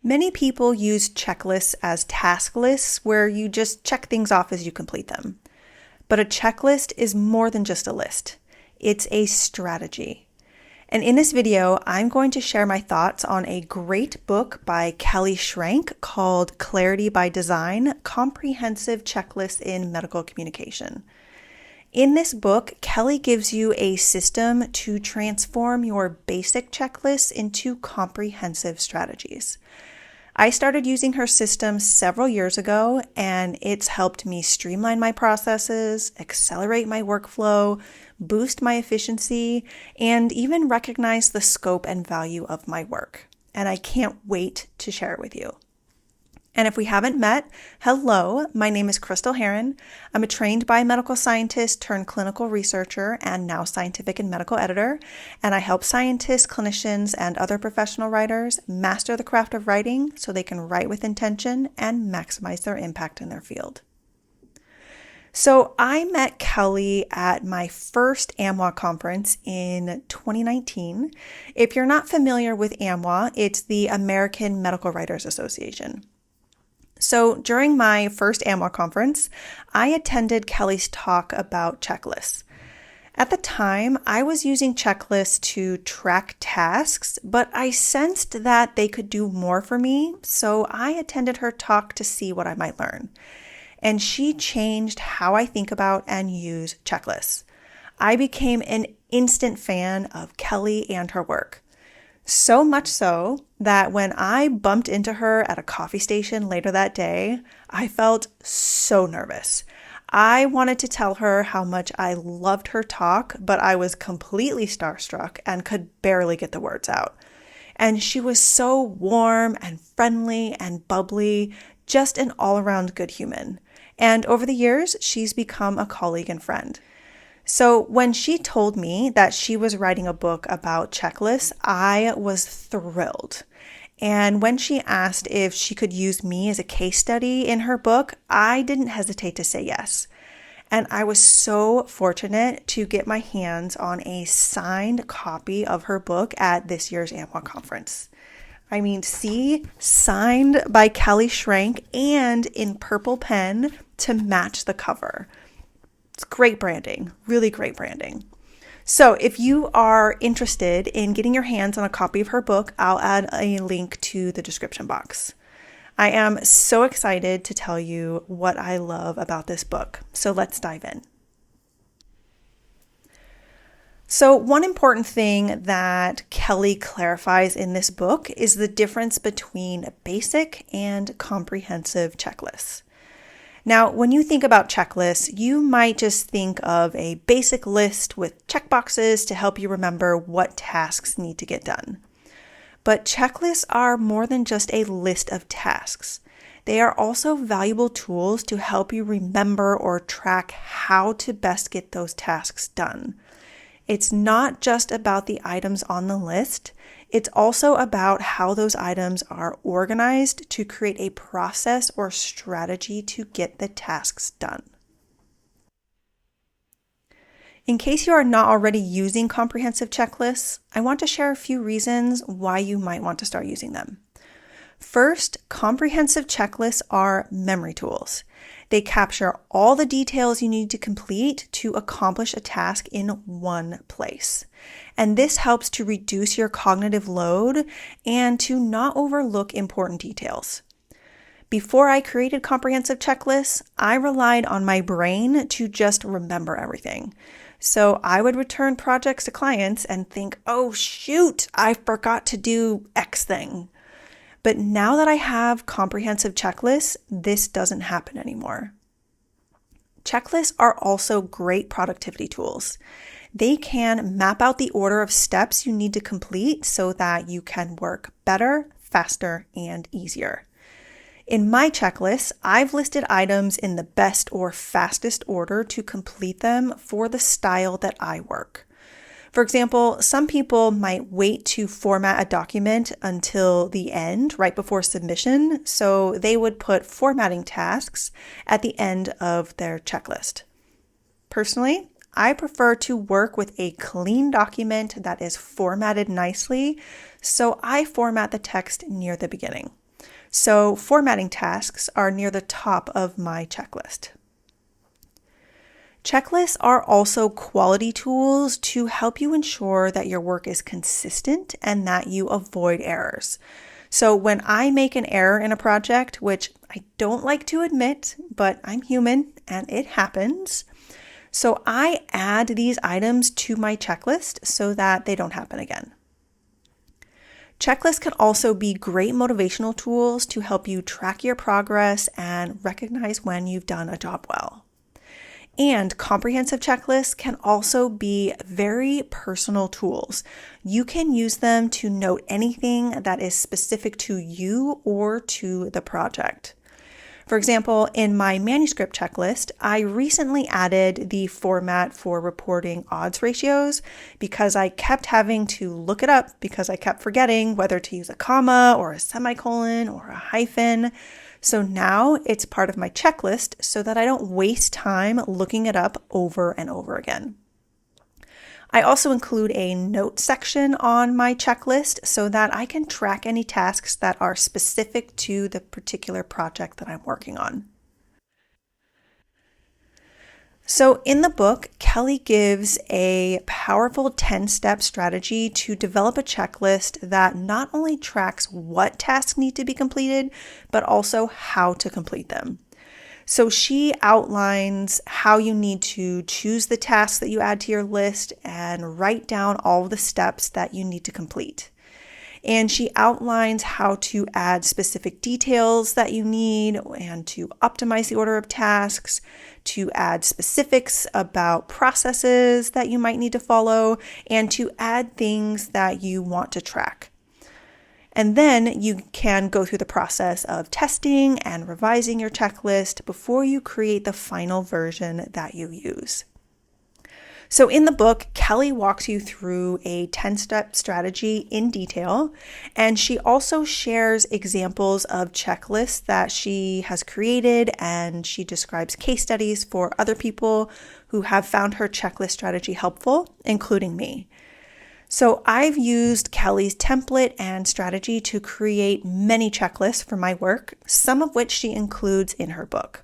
Many people use checklists as task lists where you just check things off as you complete them. But a checklist is more than just a list. It's a strategy. And in this video, I'm going to share my thoughts on a great book by Kelly Schrank called Clarity by Design: Comprehensive Checklists in Medical Communication. In this book, Kelly gives you a system to transform your basic checklists into comprehensive strategies. I started using her system several years ago, and it's helped me streamline my processes, accelerate my workflow, boost my efficiency, and even recognize the scope and value of my work. And I can't wait to share it with you. And if we haven't met, hello, my name is Crystal Heron. I'm a trained biomedical scientist turned clinical researcher and now scientific and medical editor. And I help scientists, clinicians, and other professional writers master the craft of writing so they can write with intention and maximize their impact in their field. So I met Kelly at my first AMWA conference in 2019. If you're not familiar with AMWA, it's the American Medical Writers Association. So during my first AMWA conference, I attended Kelly's talk about checklists. At the time, I was using checklists to track tasks, but I sensed that they could do more for me, so I attended her talk to see what I might learn. And she changed how I think about and use checklists. I became an instant fan of Kelly and her work. So much so that when I bumped into her at a coffee station later that day, I felt so nervous. I wanted to tell her how much I loved her talk, but I was completely starstruck and could barely get the words out. And she was so warm and friendly and bubbly, just an all-around good human. And over the years, she's become a colleague and friend. So when she told me that she was writing a book about checklists, I was thrilled. And when she asked if she could use me as a case study in her book, I didn't hesitate to say yes. And I was so fortunate to get my hands on a signed copy of her book at this year's AMWA conference. I mean, see, signed by Kelly Schrank and in purple pen to match the cover. It's great branding, really great branding. So if you are interested in getting your hands on a copy of her book, I'll add a link to the description box. I am so excited to tell you what I love about this book. So let's dive in. So one important thing that Kelly clarifies in this book is the difference between basic and comprehensive checklists. Now, when you think about checklists, you might just think of a basic list with checkboxes to help you remember what tasks need to get done. But checklists are more than just a list of tasks. They are also valuable tools to help you remember or track how to best get those tasks done. It's not just about the items on the list. It's also about how those items are organized to create a process or strategy to get the tasks done. In case you are not already using comprehensive checklists, I want to share a few reasons why you might want to start using them. First, comprehensive checklists are memory tools. They capture all the details you need to complete to accomplish a task in one place. And this helps to reduce your cognitive load and to not overlook important details. Before I created comprehensive checklists, I relied on my brain to just remember everything. So I would return projects to clients and think, oh shoot, I forgot to do X thing. But now that I have comprehensive checklists, this doesn't happen anymore. Checklists are also great productivity tools. They can map out the order of steps you need to complete so that you can work better, faster, and easier. In my checklists, I've listed items in the best or fastest order to complete them for the style that I work. For example, some people might wait to format a document until the end, right before submission, so they would put formatting tasks at the end of their checklist. Personally, I prefer to work with a clean document that is formatted nicely, so I format the text near the beginning. So formatting tasks are near the top of my checklist. Checklists are also quality tools to help you ensure that your work is consistent and that you avoid errors. So when I make an error in a project, which I don't like to admit, but I'm human and it happens, so I add these items to my checklist so that they don't happen again. Checklists can also be great motivational tools to help you track your progress and recognize when you've done a job well. And comprehensive checklists can also be very personal tools. You can use them to note anything that is specific to you or to the project. For example, in my manuscript checklist, I recently added the format for reporting odds ratios because I kept having to look it up because I kept forgetting whether to use a comma or a semicolon or a hyphen. So now it's part of my checklist so that I don't waste time looking it up over and over again. I also include a note section on my checklist so that I can track any tasks that are specific to the particular project that I'm working on. So in the book, Kelly gives a powerful 10-step strategy to develop a checklist that not only tracks what tasks need to be completed, but also how to complete them. So she outlines how you need to choose the tasks that you add to your list and write down all of the steps that you need to complete. And she outlines how to add specific details that you need and to optimize the order of tasks, to add specifics about processes that you might need to follow, and to add things that you want to track. And then you can go through the process of testing and revising your checklist before you create the final version that you use. So in the book, Kelly walks you through a 10-step strategy in detail, and she also shares examples of checklists that she has created, and she describes case studies for other people who have found her checklist strategy helpful, including me. So I've used Kelly's template and strategy to create many checklists for my work, some of which she includes in her book.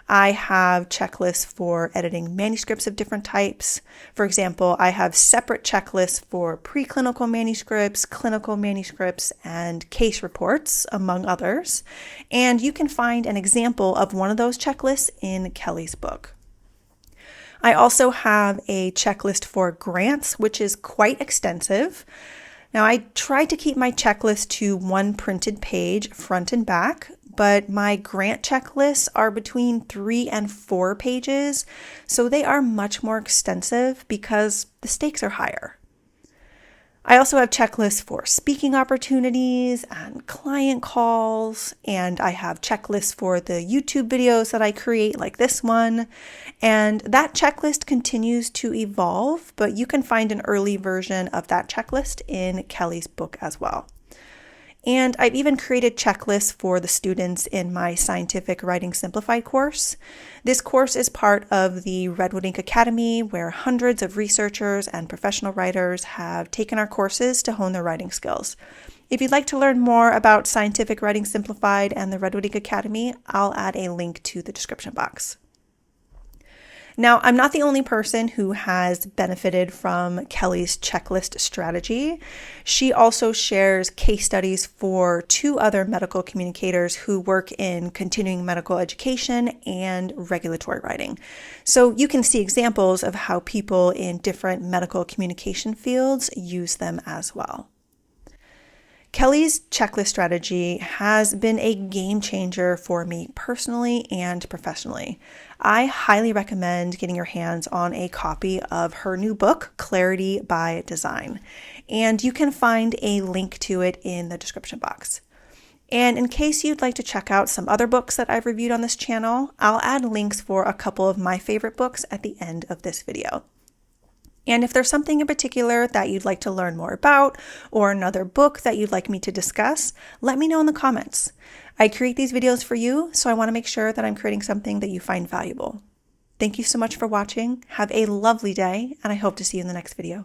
I have checklists for editing manuscripts of different types. For example, I have separate checklists for preclinical manuscripts, clinical manuscripts, and case reports, among others. And you can find an example of one of those checklists in Kelly's book. I also have a checklist for grants, which is quite extensive. Now, I tried to keep my checklist to one printed page, front and back, but my grant checklists are between 3 and 4 pages, so they are much more extensive because the stakes are higher. I also have checklists for speaking opportunities and client calls, and I have checklists for the YouTube videos that I create, like this one, and that checklist continues to evolve, but you can find an early version of that checklist in Kelly's book as well. And I've even created checklists for the students in my Scientific Writing Simplified course. This course is part of the Redwood Ink Academy, where hundreds of researchers and professional writers have taken our courses to hone their writing skills. If you'd like to learn more about Scientific Writing Simplified and the Redwood Ink Academy, I'll add a link to the description box. Now, I'm not the only person who has benefited from Kelly's checklist strategy. She also shares case studies for 2 other medical communicators who work in continuing medical education and regulatory writing. So you can see examples of how people in different medical communication fields use them as well. Kelly's checklist strategy has been a game changer for me personally and professionally. I highly recommend getting your hands on a copy of her new book, Clarity by Design, and you can find a link to it in the description box. And in case you'd like to check out some other books that I've reviewed on this channel, I'll add links for a couple of my favorite books at the end of this video. And if there's something in particular that you'd like to learn more about, or another book that you'd like me to discuss, let me know in the comments. I create these videos for you, so I want to make sure that I'm creating something that you find valuable. Thank you so much for watching. Have a lovely day, and I hope to see you in the next video.